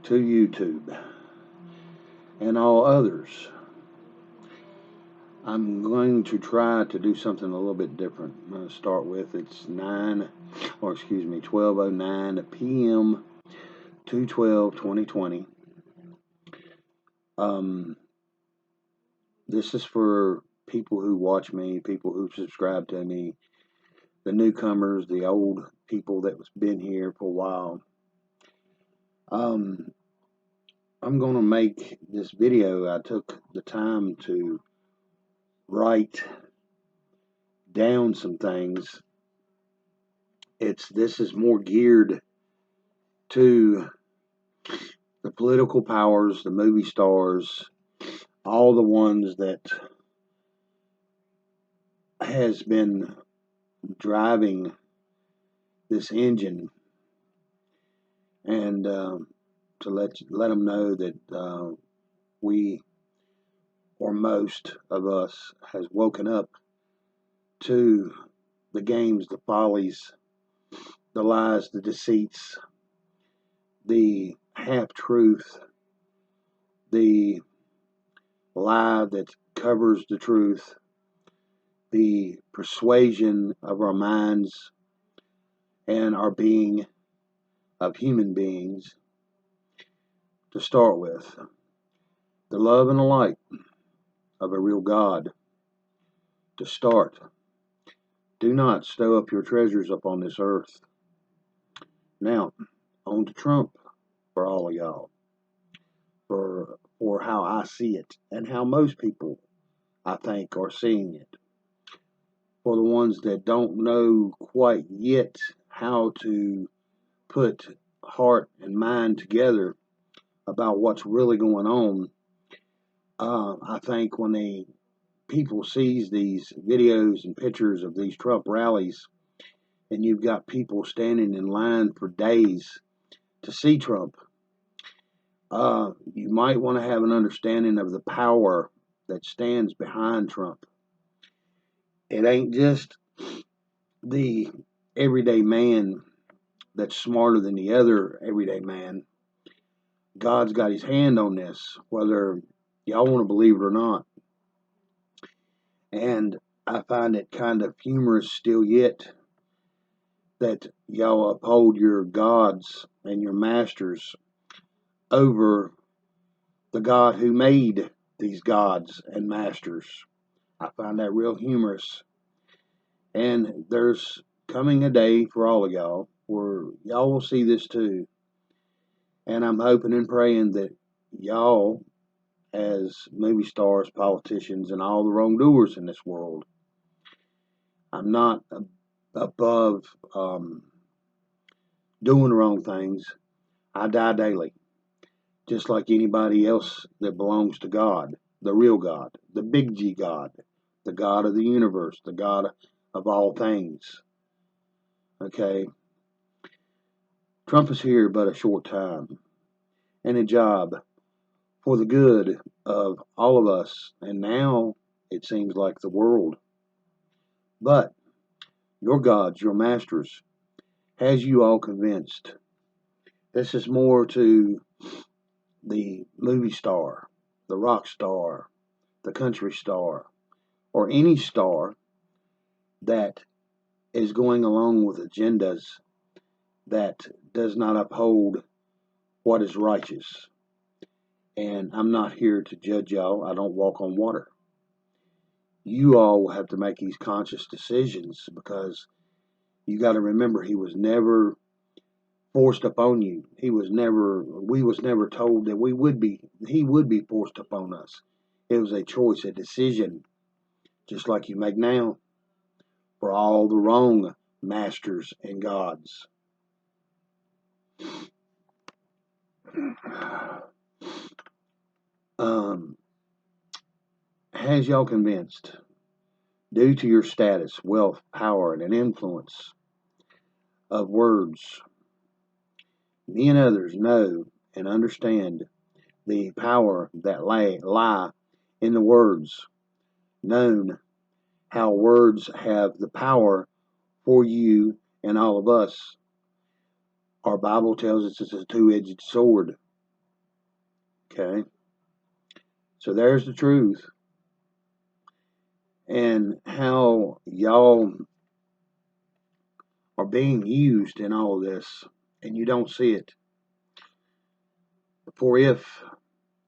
to YouTube and all others. I'm going to try to do something a little bit different. I'm going to start with it's 12:09 p.m. 2/12/2020. This is for people who watch me, people who subscribe to me, the newcomers, the old people that's been here for a while. I'm going to make this video. I took the time to write down some things. This is more geared to the political powers, the movie stars, all the ones that has been driving this engine, and to let them know that we, or most of us, has woken up to the games, the follies, the lies, the deceits, the half-truth, the lie that covers the truth, the persuasion of our minds and our being of human beings. To start with, the love and the light of a real God. To start, do not stow up your treasures upon this earth. Now, on to Trump for all of y'all, for how I see it and how most people, I think, are seeing it. For the ones that don't know quite yet how to put heart and mind together about what's really going on, I think when people sees these videos and pictures of these Trump rallies, and you've got people standing in line for days to see Trump, you might want to have an understanding of the power that stands behind Trump. It ain't just the everyday man that's smarter than the other everyday man. God's got his hand on this, whether y'all want to believe it or not. And I find it kind of humorous still yet that y'all uphold your gods and your masters over the God who made these gods and masters. I find that real humorous. And there's coming a day for all of y'all where y'all will see this too. And I'm hoping and praying that y'all, as movie stars, politicians, and all the wrongdoers in this world, I'm not above doing the wrong things. I die daily, just like anybody else that belongs to God, the real God, the big G God, the God of the universe, the God of all things. Okay? Trump is here but a short time, and a job for the good of all of us, and now it seems like the world. But your gods, your masters, has you all convinced. This is more to the movie star, the rock star, the country star, or any star that is going along with agendas that does not uphold what is righteous. And I'm not here to judge y'all. I don't walk on water. You all will have to make these conscious decisions, because you got to remember he was never forced upon you. We was never told that he would be forced upon us. It was a choice, a decision, just like you make now for all the wrong masters and gods. Has y'all convinced, due to your status, wealth, power, and an influence of words, me and others know and understand the power that lie in the words, known how words have the power for you and all of us. Our Bible tells us it's a two-edged sword. Okay? So there's the truth. And how y'all are being used in all of this, and you don't see it. For if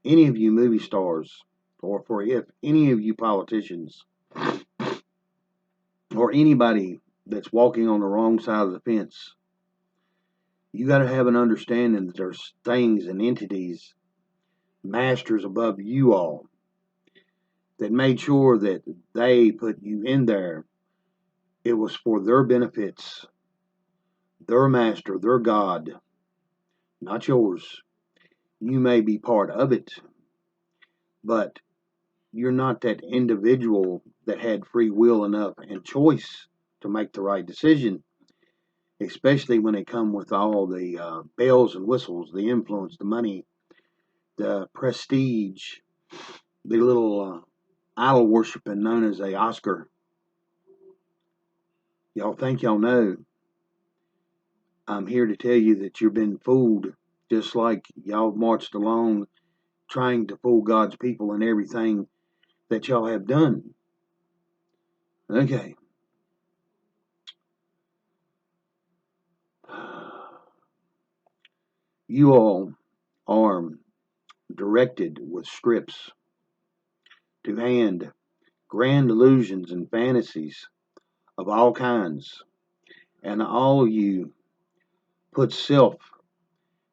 any of you movie stars, or for if any of you politicians, or anybody that's walking on the wrong side of the fence, you got to have an understanding that there's things and entities, masters above you all, that made sure that they put you in there. It was for their benefits, their master, their God, not yours. You may be part of it, but you're not that individual that had free will enough and choice to make the right decision, especially when it come with all the bells and whistles, the influence, the money, the prestige, the little idol worshiping known as a Oscar. Y'all think y'all know. I'm here to tell you that you've been fooled, just like y'all marched along trying to fool God's people in everything that y'all have done. Okay. You all are directed with scripts to hand grand illusions and fantasies of all kinds, and all of you put self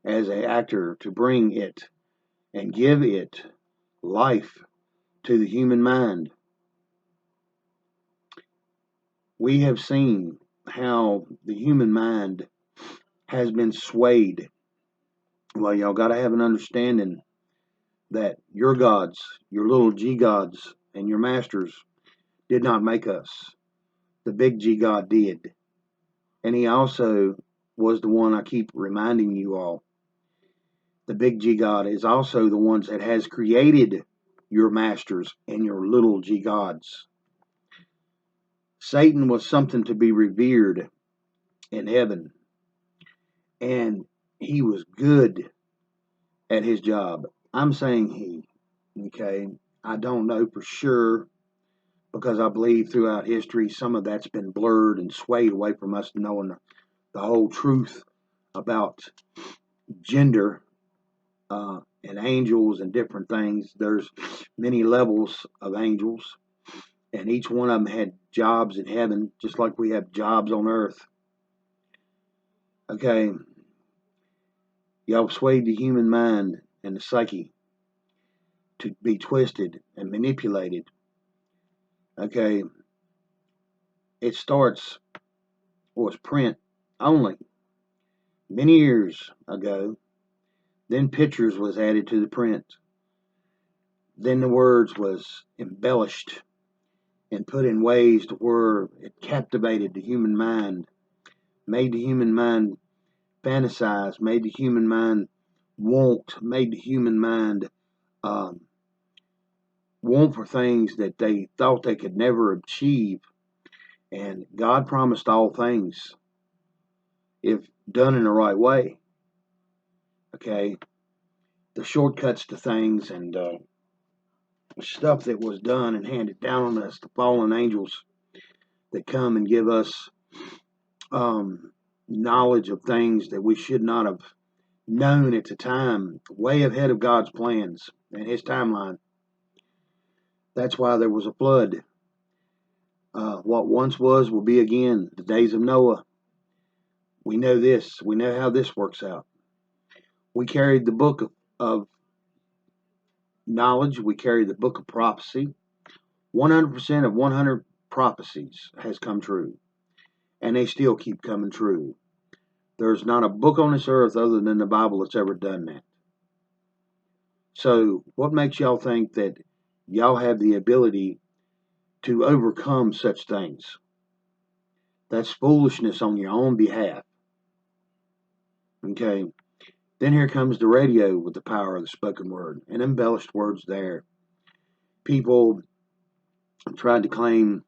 as an actor to bring it and give it life to the human mind. We have seen how the human mind has been swayed. Well, y'all got to have an understanding that your gods, your little g gods, and your masters did not make us. The big G God did. And he also was the one I keep reminding you all. The big G God is also the one that has created your masters and your little G gods. Satan was something to be revered in heaven, and he was good at his job. I'm saying he, okay? I don't know for sure because I believe throughout history some of that's been blurred and swayed away from us knowing the whole truth about gender and angels and different things. There's many levels of angels, and each one of them had jobs in heaven, just like we have jobs on earth. Okay, y'all swayed the human mind and the psyche to be twisted and manipulated. Okay, it starts was print only many years ago. Then pictures was added to the print. Then the words was embellished and put in ways to where it captivated the human mind, made the human mind fantasize, made the human mind want, made the human mind um, want for things that they thought they could never achieve. And God promised all things if done in the right way. Okay, the shortcuts to things and stuff that was done and handed down on us, the fallen angels that come and give us um, knowledge of things that we should not have known at the time, way ahead of God's plans and His timeline. That's why there was a flood. What once was will be again. The days of Noah. We know this. We know how this works out. We carried the book of knowledge. We carry the book of prophecy. 100% of 100 prophecies has come true, and they still keep coming true. There's not a book on this earth other than the Bible that's ever done that. So, what makes y'all think that y'all have the ability to overcome such things? That's foolishness on your own behalf. Okay. Then here comes the radio with the power of the spoken word and embellished words there. People tried to claim,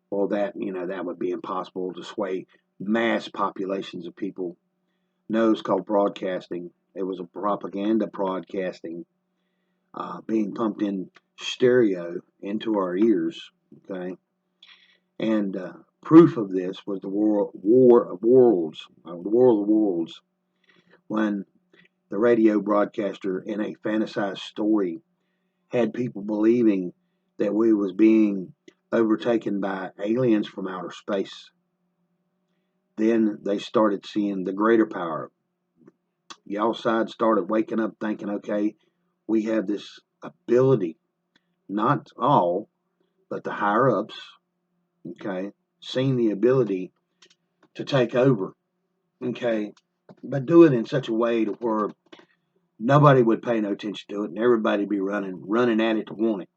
well, that, that would be impossible to sway mass populations of people. No, it's called broadcasting. It was a propaganda broadcasting. being pumped in stereo into our ears. Okay, and proof of this was the War of Worlds, the War of the Worlds, when the radio broadcaster in a fantasized story had people believing that we was being overtaken by aliens from outer space. Then they started seeing the greater power. Y'all side started waking up thinking, okay, we have this ability, not all, but the higher ups, okay, seeing the ability to take over, okay, but do it in such a way to where nobody would pay no attention to it and everybody be running at it to want it.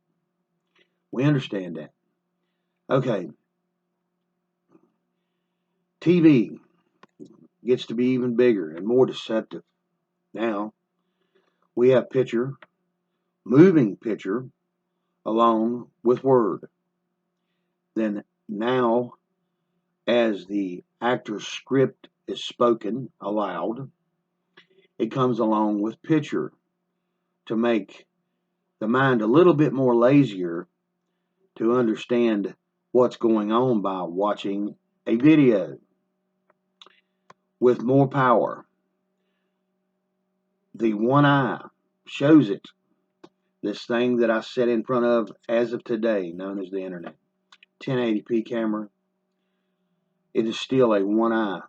We understand that. Okay, TV gets to be even bigger and more deceptive. Now we have moving picture, along with word. Then now, as the actor's script is spoken aloud, it comes along with picture to make the mind a little bit more lazier to understand what's going on by watching a video. With more power, the one eye shows it. This thing that I sit in front of as of today, known as the internet, 1080p camera, it is still a one eye.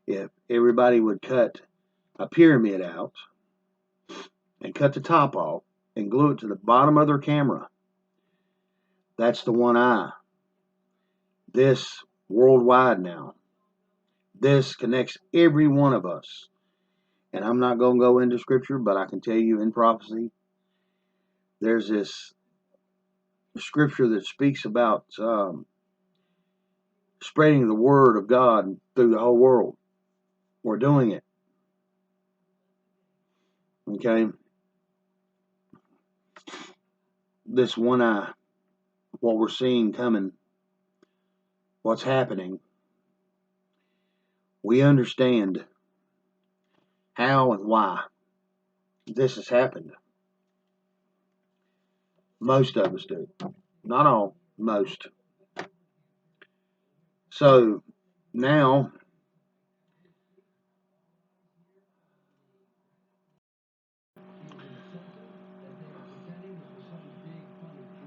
If everybody would cut a pyramid out and cut the top off and glue it to the bottom of their camera, that's the one eye. This worldwide now. This connects every one of us. And I'm not going to go into scripture, but I can tell you in prophecy, there's this scripture that speaks about spreading the word of God through the whole world. We're doing it. Okay? This one eye, what we're seeing coming, what's happening, we understand how and why this has happened. Most of us do. Not all, most. So now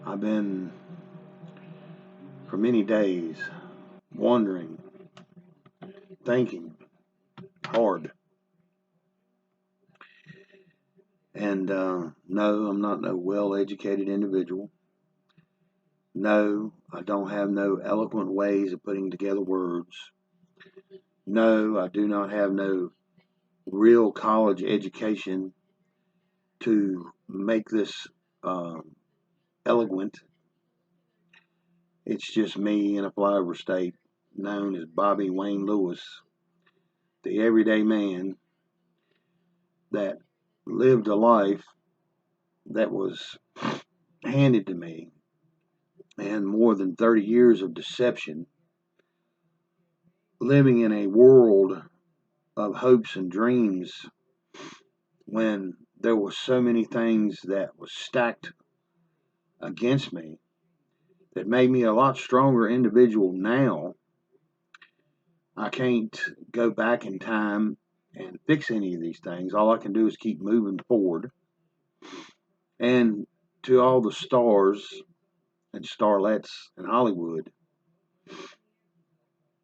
I've been for many days wondering, thinking hard. And no, I'm not no well-educated individual. No, I don't have no eloquent ways of putting together words. No, I do not have no real college education to make this eloquent. It's just me in a flyover state known as Bobby Wayne Lewis, the everyday man that lived a life that was handed to me, and more than 30 years of deception, living in a world of hopes and dreams when there were so many things that was stacked against me that made me a lot stronger individual now. I can't go back in time and fix any of these things. All I can do is keep moving forward. And to all the stars and starlets in Hollywood,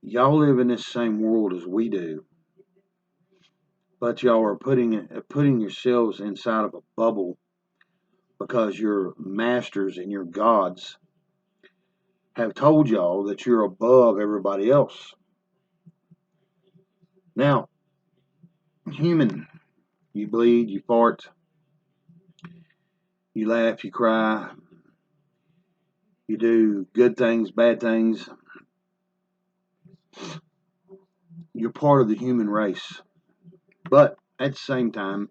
y'all live in this same world as we do, but y'all are putting yourselves inside of a bubble because your masters and your gods have told y'all that you're above everybody else. Now, human, you bleed, you fart, you laugh, you cry, you do good things, bad things. You're part of the human race. But at the same time,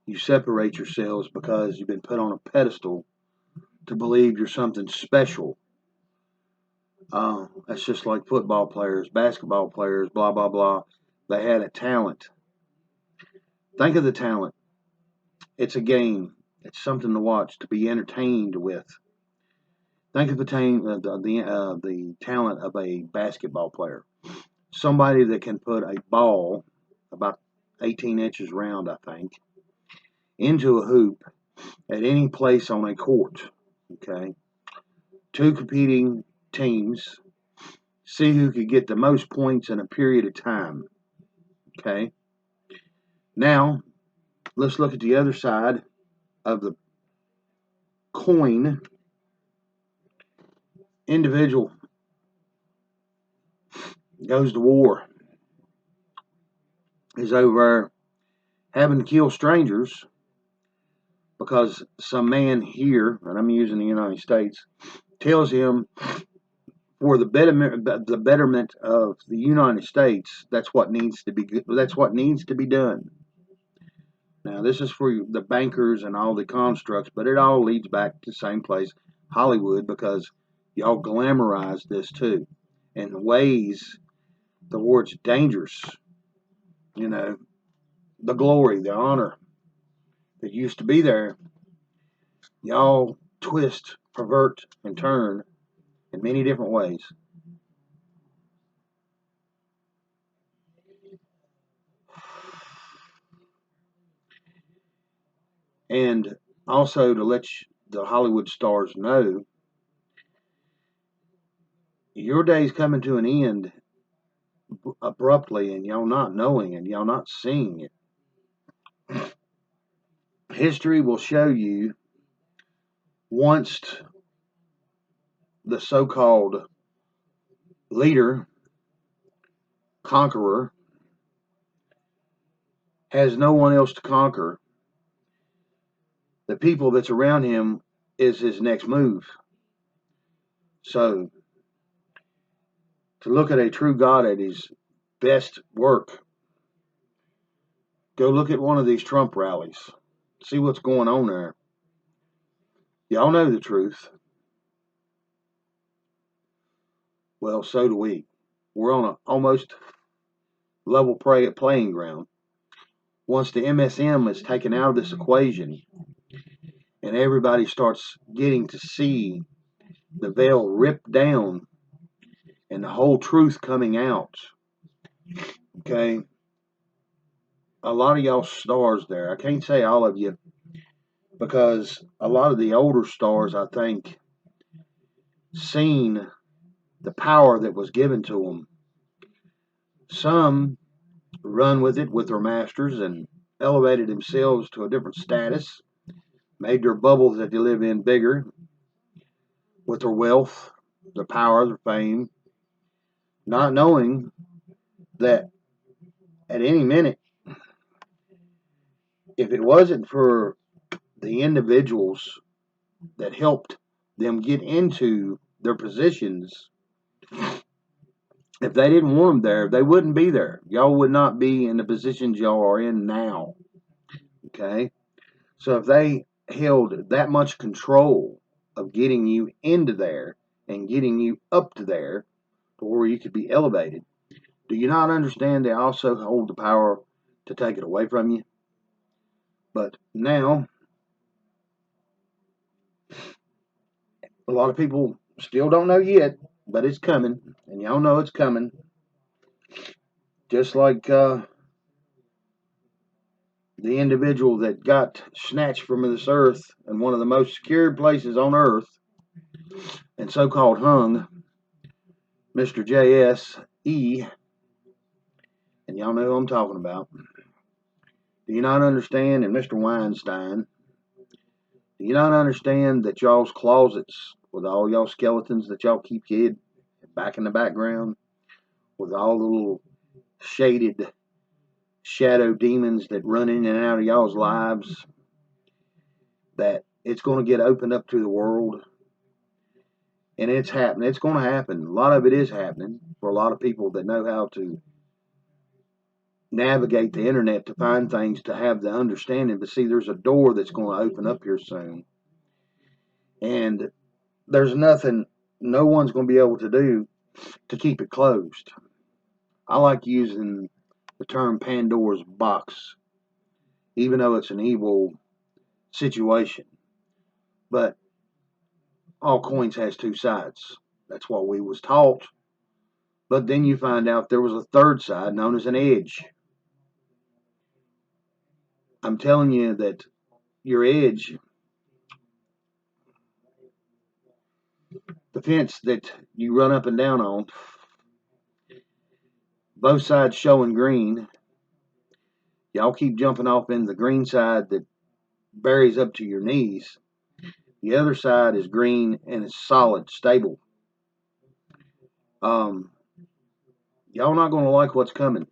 you separate yourselves because you've been put on a pedestal to believe you're something special. That's just like football players, basketball players, blah, blah, blah. They had a talent. Think of the talent. It's a game. It's something to watch, to be entertained with. Think of the talent of a basketball player. Somebody that can put a ball about 18 inches round, I think, into a hoop at any place on a court. Okay, two competing teams see who could get the most points in a period of time. Okay, now let's look at the other side of the coin. Individual goes to war, is over having to kill strangers because some man here, and I'm using the United States, tells him for the betterment of the United States, that's what needs to be. That's what needs to be done. Now, this is for the bankers and all the constructs, but it all leads back to the same place, Hollywood, because y'all glamorize this too, in ways the word's dangerous. You know, the glory, the honor that used to be there, y'all twist, pervert, and turn in many different ways. And also to let the Hollywood stars know your day's coming to an end abruptly, and y'all not knowing and y'all not seeing it. History will show you once the so-called leader, conqueror, has no one else to conquer, the people that's around him is his next move. So, to look at a true God at his best work, go look at one of these Trump rallies. See what's going on there. Y'all know the truth. Well, so do we. We're on an almost level playing ground. Once the MSM is taken out of this equation and everybody starts getting to see the veil ripped down and the whole truth coming out, okay, a lot of y'all stars there, I can't say all of you, because a lot of the older stars, I think, seen the power that was given to them. Some run with it with their masters and elevated themselves to a different status, made their bubbles that they live in bigger with their wealth, their power, their fame, not knowing that at any minute, if it wasn't for the individuals that helped them get into their positions, if they didn't want them there, they wouldn't be there. Y'all would not be in the positions y'all are in now. Okay? So if they held that much control of getting you into there and getting you up to there to where you could be elevated, do you not understand they also hold the power to take it away from you? But now, a lot of people still don't know yet, but it's coming, and y'all know it's coming. Just like the individual that got snatched from this earth in one of the most secured places on earth and so-called hung, Mr. J.S.E., and y'all know who I'm talking about. Do you not understand? And Mr. Weinstein, do you not understand that y'all's closets with all y'all skeletons that y'all keep hid back in the background with all the little shaded shadow demons that run in and out of y'all's lives, that it's going to get opened up to the world? And it's happening. It's going to happen. A lot of it is happening for a lot of people that know how to navigate the internet to find things, to have the understanding. But see, there's a door that's going to open up here soon. And there's nothing no one's going to be able to do to keep it closed. I like using the term Pandora's box, even though it's an evil situation. But all coins has two sides. That's what we was taught. But then you find out there was a third side known as an edge. I'm telling you that your edge, the fence that you run up and down on, both sides showing green. Y'all keep jumping off in the green side that buries up to your knees. The other side is green and it's solid, stable. Um, y'all not going to like what's coming.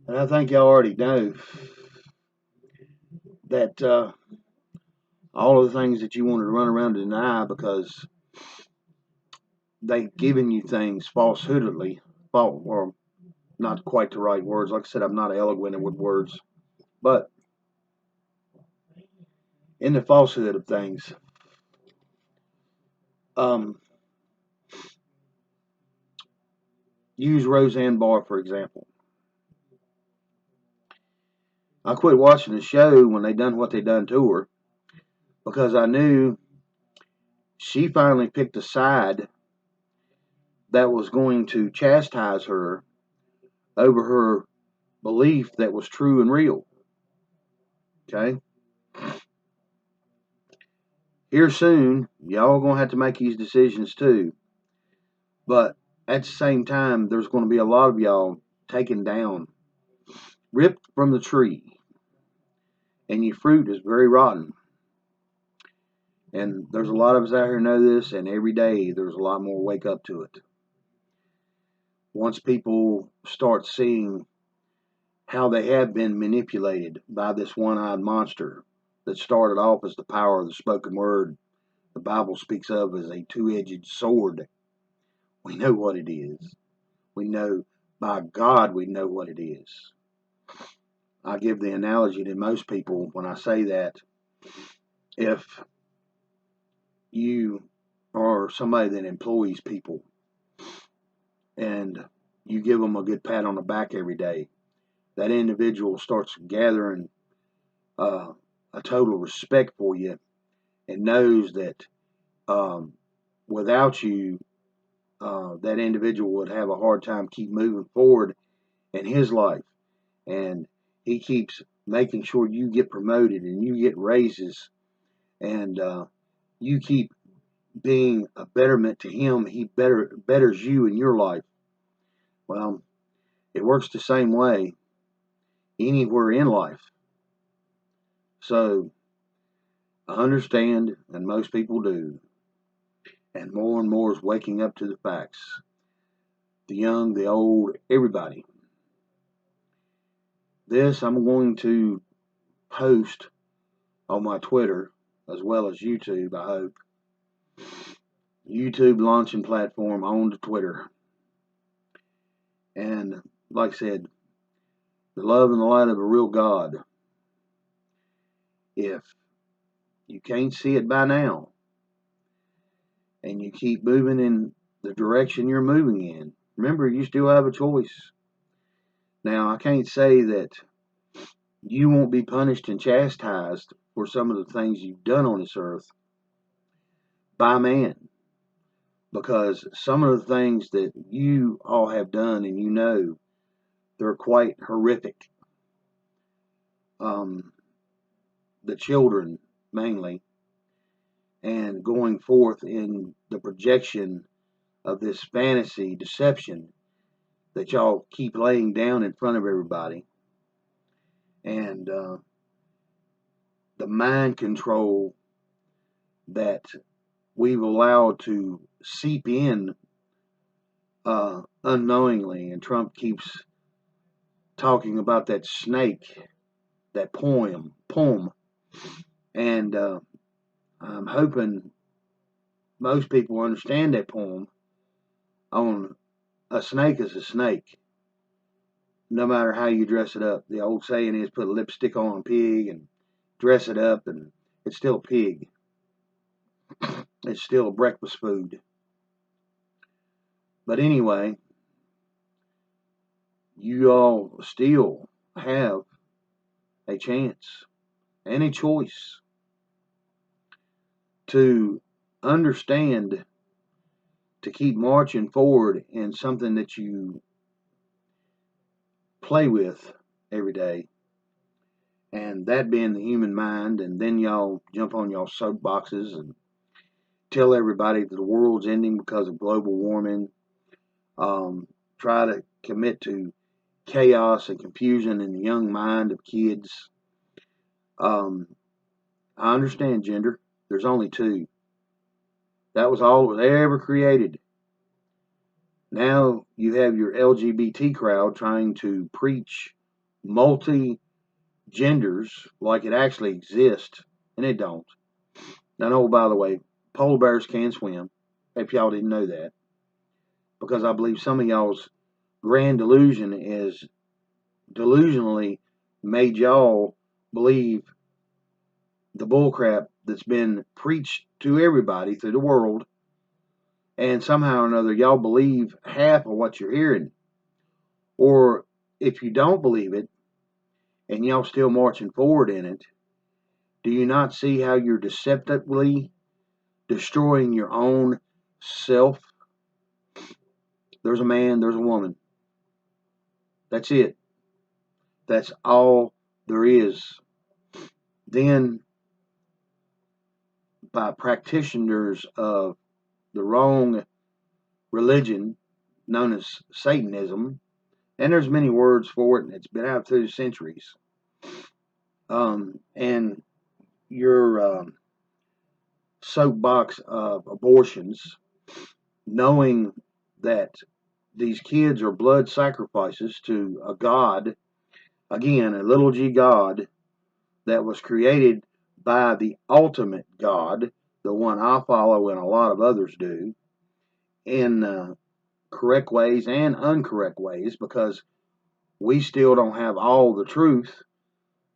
And I think y'all already know that all of the things that you want to run around and deny because they've given you things falsehoodedly, or not quite the right words. Like I said, I'm not eloquent with words, but in the falsehood of things, um, use Roseanne Barr for example. I quit watching the show when they done what they done to her because I knew she finally picked a side that was going to chastise her over her belief that was true and real. Okay? Here soon, y'all gonna have to make these decisions too. But at the same time, there's gonna be a lot of y'all taken down, ripped from the tree, and your fruit is very rotten. And there's a lot of us out here know this, and every day there's a lot more wake up to it. Once people start seeing how they have been manipulated by this one-eyed monster that started off as the power of the spoken word the Bible speaks of as a two-edged sword. We know what it is. We know, by God, we know what it is. I give the analogy to most people when I say that if you are somebody that employs people and you give them a good pat on the back every day, that individual starts gathering a total respect for you and knows that without you, that individual would have a hard time keep moving forward in his life. And he keeps making sure you get promoted and you get raises and you keep being a betterment to him. He betters you in your life. Well, it works the same way anywhere in life. So I understand, and most people do, and more is waking up to the facts. The young, the old, everybody. This I'm going to post on my Twitter as well as YouTube, I hope. YouTube launching platform on to Twitter. And like I said, the love and the light of a real God. If you can't see it by now, and you keep moving in the direction you're moving in, remember you still have a choice. Now, I can't say that you won't be punished and chastised for some of the things you've done on this earth by man. Because some of the things that you all have done and you know, they're quite horrific. The children, mainly, and going forth in the projection of this fantasy deception that y'all keep laying down in front of everybody. And the mind control that we've allowed to seep in unknowingly. And Trump keeps talking about that snake, that poem. And I'm hoping most people understand that poem on a snake is a snake, no matter how you dress it up. The old saying is put lipstick on a pig and dress it up, and it's still a pig. It's still a breakfast food. But anyway, you all still have a chance and a choice to understand, to keep marching forward in something that you play with every day, and that being the human mind. And then y'all jump on y'all soapboxes and tell everybody that the world's ending because of global warming. Try to commit to chaos and confusion in the young mind of kids. I understand gender. There's only two. That was all that was ever created. Now you have your LGBT crowd trying to preach multi genders like it actually exists, and it don't. Now, oh, by the way, polar bears can swim, if y'all didn't know that, because I believe some of y'all's grand delusion is delusionally made y'all believe the bullcrap that's been preached to everybody through the world, and somehow or another y'all believe half of what you're hearing. Or if you don't believe it and y'all still marching forward in it, do you not see how you're deceptively destroying your own self? There's a man, there's a woman. That's it. That's all there is. Then, by practitioners of the wrong religion known as Satanism, and there's many words for it, and it's been out through the centuries. And your soapbox of abortions, knowing that these kids are blood sacrifices to a God, again, a little g God that was created by the ultimate God, the one I follow and a lot of others do, in correct ways and incorrect ways, because we still don't have all the truth,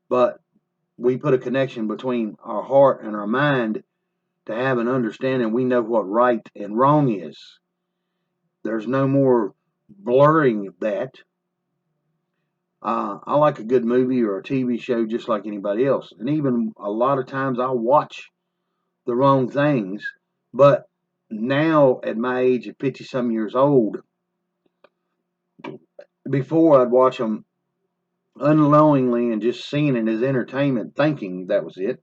but we put a connection between our heart and our mind to have an understanding. We know what right and wrong is. There's no more blurring of that. I like a good movie or a TV show just like anybody else. And even a lot of times I watch the wrong things. But now, at my age of 50 some years old, before I'd watch them unknowingly and just seeing it as entertainment, thinking that was it.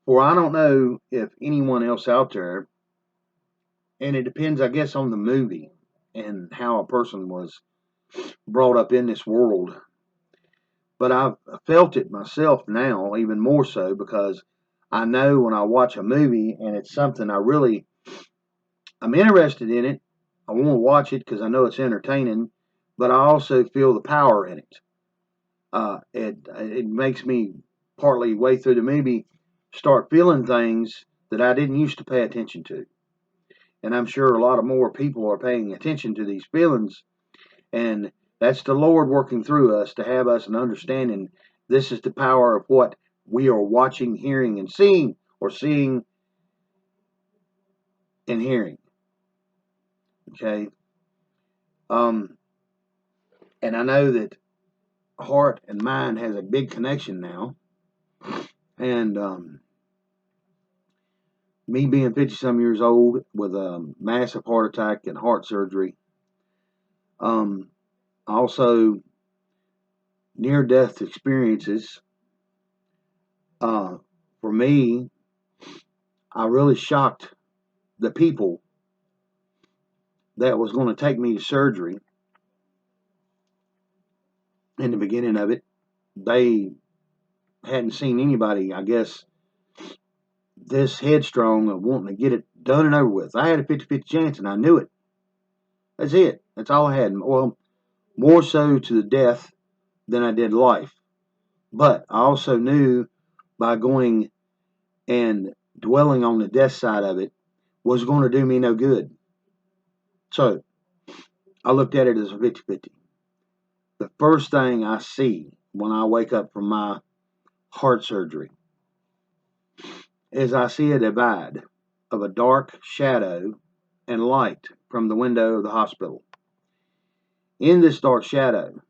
For I don't know if anyone else out there, and it depends, I guess, on the movie and how a person was brought up in this world. But I've felt it myself now, even more so, because I know when I watch a movie and it's something I'm interested in it, I want to watch it because I know it's entertaining, but I also feel the power in it. It makes me, partly way through the movie, start feeling things that I didn't used to pay attention to. And I'm sure a lot of more people are paying attention to these feelings, and that's the Lord working through us to have us an understanding. This is the power of what we are watching, hearing, and seeing, or seeing and hearing. Okay? And I know that heart and mind has a big connection now. And me being 50 some years old with a massive heart attack and heart surgery, also near death experiences, for me, I really shocked the people that was going to take me to surgery in the beginning of it. They hadn't seen anybody, I guess, this headstrong of wanting to get it done and over with. I had a 50-50 chance, and I knew it. That's it. That's all I had. Well, more so to the death than I did life. But I also knew by going and dwelling on the death side of it was going to do me no good. So I looked at it as a 50-50. The first thing I see when I wake up from my heart surgery is I see a divide of a dark shadow and light from the window of the hospital. In this dark shadow,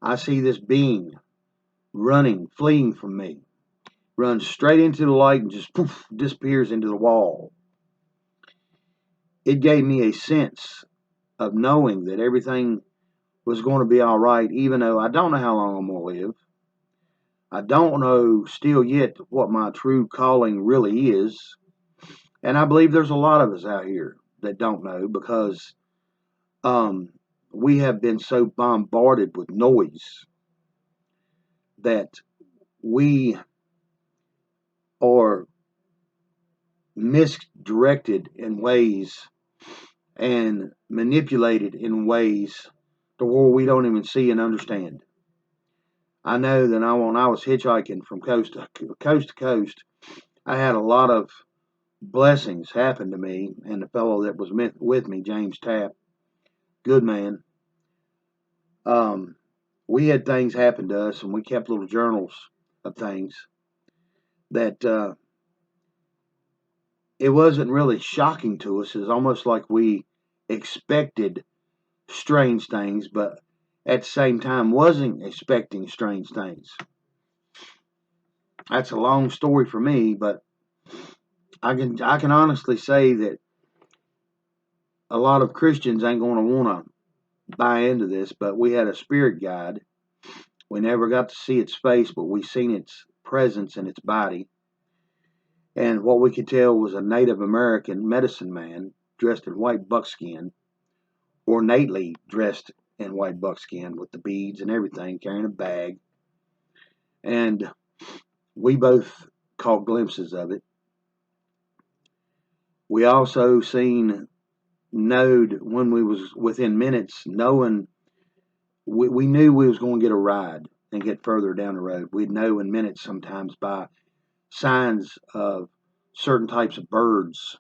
I see this being running, fleeing from me. Runs straight into the light and just poof, disappears into the wall. It gave me a sense of knowing that everything was going to be all right, even though I don't know how long I'm going to live. I don't know still yet what my true calling really is. And I believe there's a lot of us out here that don't know because we have been so bombarded with noise that we are misdirected in ways and manipulated in ways to where we don't even see and understand. I know that when I was hitchhiking from coast to coast, I had a lot of blessings happen to me and the fellow that was with me, James Tapp, good man. We had things happen to us, and we kept little journals of things that it wasn't really shocking to us. It's almost like we expected strange things, but at the same time wasn't expecting strange things. That's a long story for me, but I can honestly say that a lot of Christians ain't going to want to buy into this, but we had a spirit guide. We never got to see its face, but we seen its presence in its body. And what we could tell was a Native American medicine man dressed in white buckskin, ornately dressed in white buckskin with the beads and everything, carrying a bag. And we both caught glimpses of it. We also knowed when we was within minutes, knowing we knew we was going to get a ride and get further down the road. We'd know in minutes sometimes by signs of certain types of birds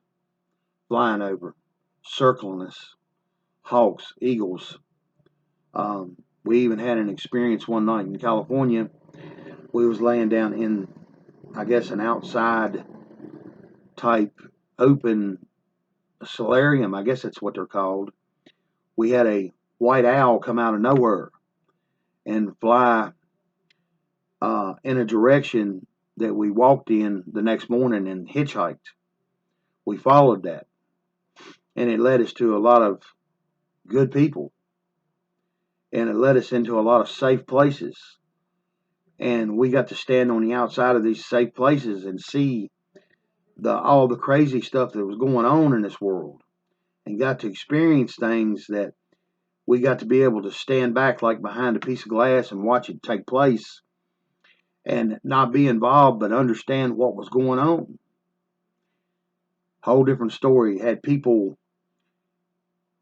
flying over, circling us, hawks, eagles. We even had an experience one night in California. We was laying down in, I guess, an outside type open solarium. I guess that's what they're called. We had a white owl come out of nowhere and fly in a direction that we walked in the next morning and hitchhiked. We followed that, and it led us to a lot of good people, and it led us into a lot of safe places. And we got to stand on the outside of these safe places and see all the crazy stuff that was going on in this world, and got to experience things that we got to be able to stand back like behind a piece of glass and watch it take place and not be involved but understand what was going on. Whole different story. Had people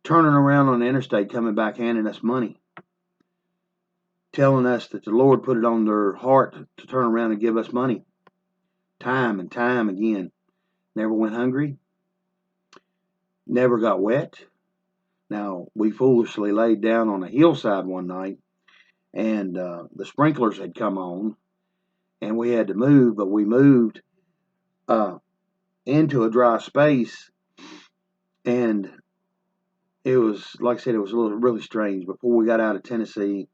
turning around on the interstate coming back handing us money, telling us that the Lord put it on their heart to turn around and give us money. Time and time again. Never went hungry. Never got wet. Now, we foolishly laid down on a hillside one night, and the sprinklers had come on, and we had to move, but we moved into a dry space, and it was, like I said, it was really strange. Before we got out of Tennessee,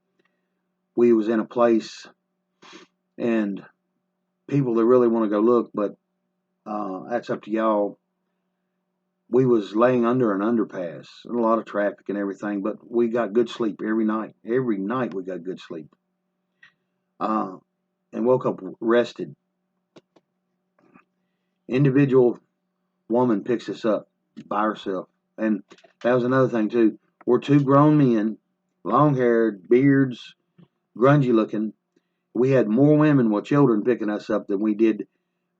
we was in a place, and people that really want to go look, but that's up to y'all. We was laying under an underpass, and a lot of traffic and everything, but we got good sleep every night. Every night we got good sleep. And woke up rested. Individual woman picks us up by herself. And that was another thing too. We're two grown men, long-haired, beards, grungy looking. We had more women with children picking us up than we did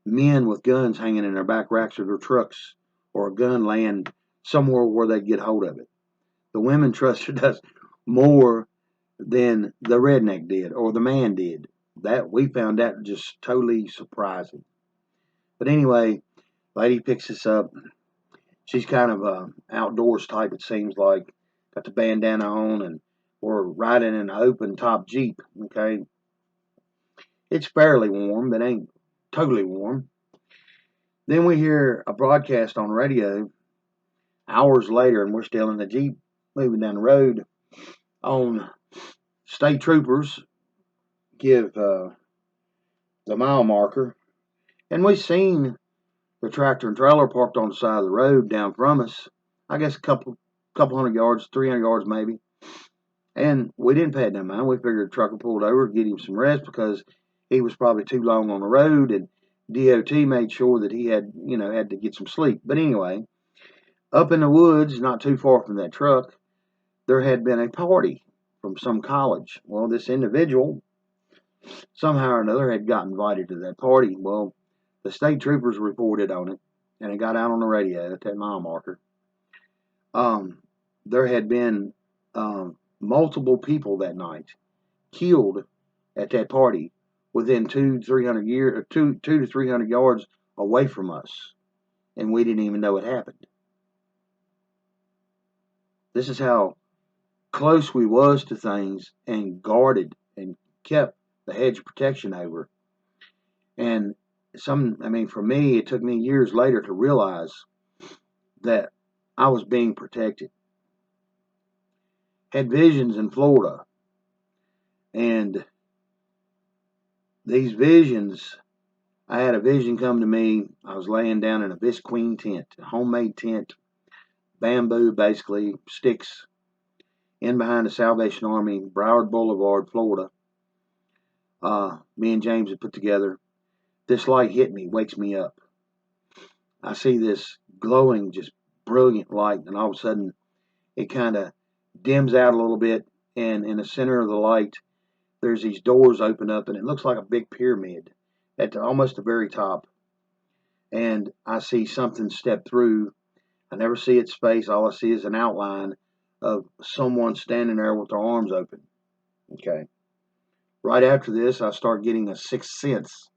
men with guns hanging in their back racks of their trucks, or a gun laying somewhere where they'd get hold of it. The women trusted us more than the redneck did or the man did. That we found that just totally surprising. But anyway, lady picks us up. She's kind of a outdoors type, it seems like. Got the bandana on, and we're riding in an open top Jeep. Okay, it's fairly warm, but ain't totally warm. Then we hear a broadcast on radio hours later, and we're still in the Jeep moving down the road on state troopers give the mile marker, and we seen the tractor and trailer parked on the side of the road down from us. I guess a couple hundred yards, 300 yards maybe. And we didn't pay it no mind. We figured the trucker pulled over to get him some rest because he was probably too long on the road, and DOT made sure that he had to get some sleep. But anyway, up in the woods, not too far from that truck, there had been a party from some college. Well, this individual somehow or another had got invited to that party. Well, the state troopers reported on it, and it got out on the radio at that mile marker. There had been multiple people that night killed at that party within 2 to 300 yards away from us, and we didn't even know it happened. This is how close we was to things and guarded and kept the hedge of protection over. And for me, it took me years later to realize that I was being protected. Had visions in Florida, and these visions, I had a vision come to me. I was laying down in a visqueen tent, a homemade tent, bamboo basically, sticks, in behind the Salvation Army, Broward Boulevard, Florida. Me and James had put together. This light hit me, wakes me up. I see this glowing, just brilliant light, and all of a sudden it kind of dims out a little bit, and in the center of the light there's these doors open up, and it looks like a big pyramid at almost the very top. And I see something step through. I never see its face. All I see is an outline of someone standing there with their arms open. Okay. Right after this, I start getting a sixth sense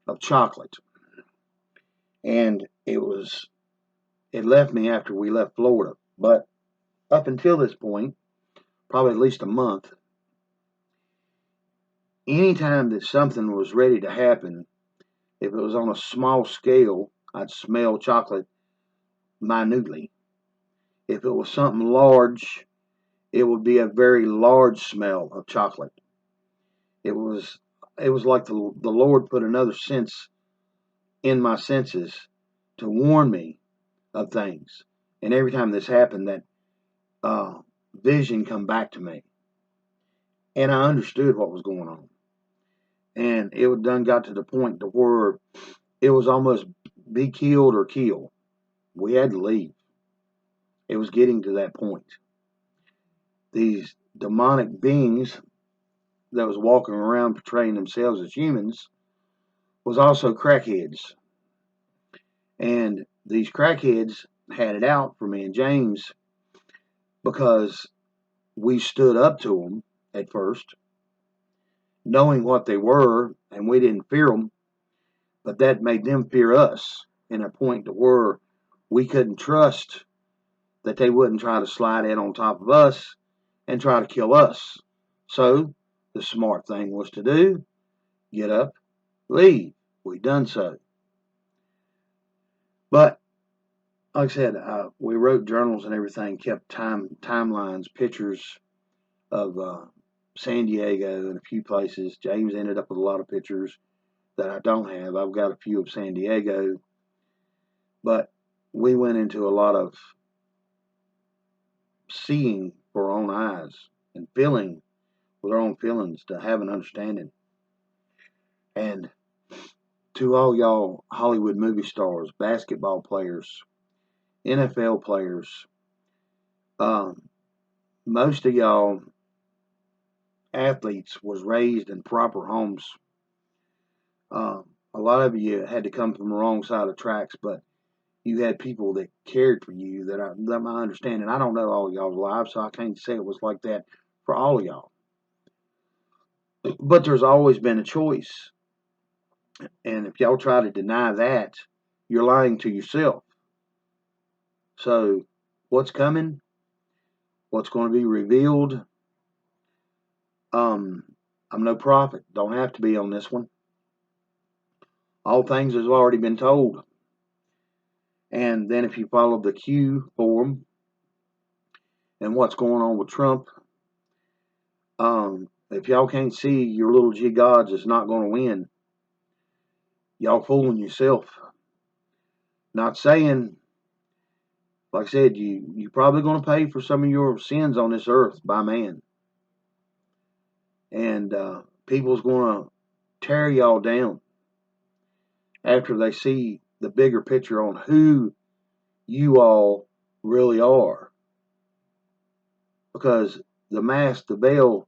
of chocolate. And it left me after we left Florida. But up until this point, probably at least a month, anytime that something was ready to happen, if it was on a small scale, I'd smell chocolate minutely. If it was something large, it would be a very large smell of chocolate. It was like the Lord put another sense in my senses to warn me of things. And every time this happened, that vision come back to me, and I understood what was going on. And it done got to the point to where it was almost be killed or kill. We had to leave. It was getting to that point. These demonic beings that was walking around portraying themselves as humans was also crackheads. And these crackheads had it out for me and James because we stood up to them at first, knowing what they were, and we didn't fear them, but that made them fear us in a point to where we couldn't trust that they wouldn't try to slide in on top of us and try to kill us. So the smart thing was to do, get up, leave. We done so. But like I said, we wrote journals and everything, kept timelines, pictures of San Diego and a few places. James ended up with a lot of pictures that I don't have. I've got a few of San Diego, but we went into a lot of seeing for our own eyes and feeling with our own feelings to have an understanding. And to all y'all Hollywood movie stars, basketball players, NFL players, most of y'all athletes was raised in proper homes. A lot of you had to come from the wrong side of the tracks, but you had people that cared for you. That my understanding. I don't know all of y'all's lives, so I can't say it was like that for all of y'all. But there's always been a choice, and if y'all try to deny that, you're lying to yourself. So, what's coming? What's going to be revealed? I'm no prophet. Don't have to be on this one. All things has already been told. And then if you follow the Q forum and what's going on with Trump, If y'all can't see your little G gods is not going to win, y'all fooling yourself. Not saying, like I said, you probably going to pay for some of your sins on this earth by man, and people's going to tear y'all down after they see the bigger picture on who you all really are, because the mask, the veil,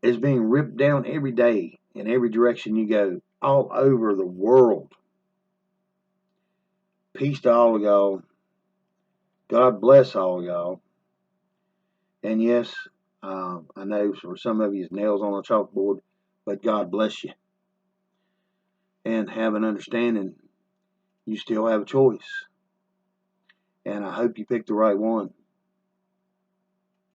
is being ripped down every day in every direction you go, all over the world. Peace to all of y'all. God bless all of y'all. And yes, I know for some of you it's nails on a chalkboard, but God bless you. And have an understanding you still have a choice. And I hope you pick the right one.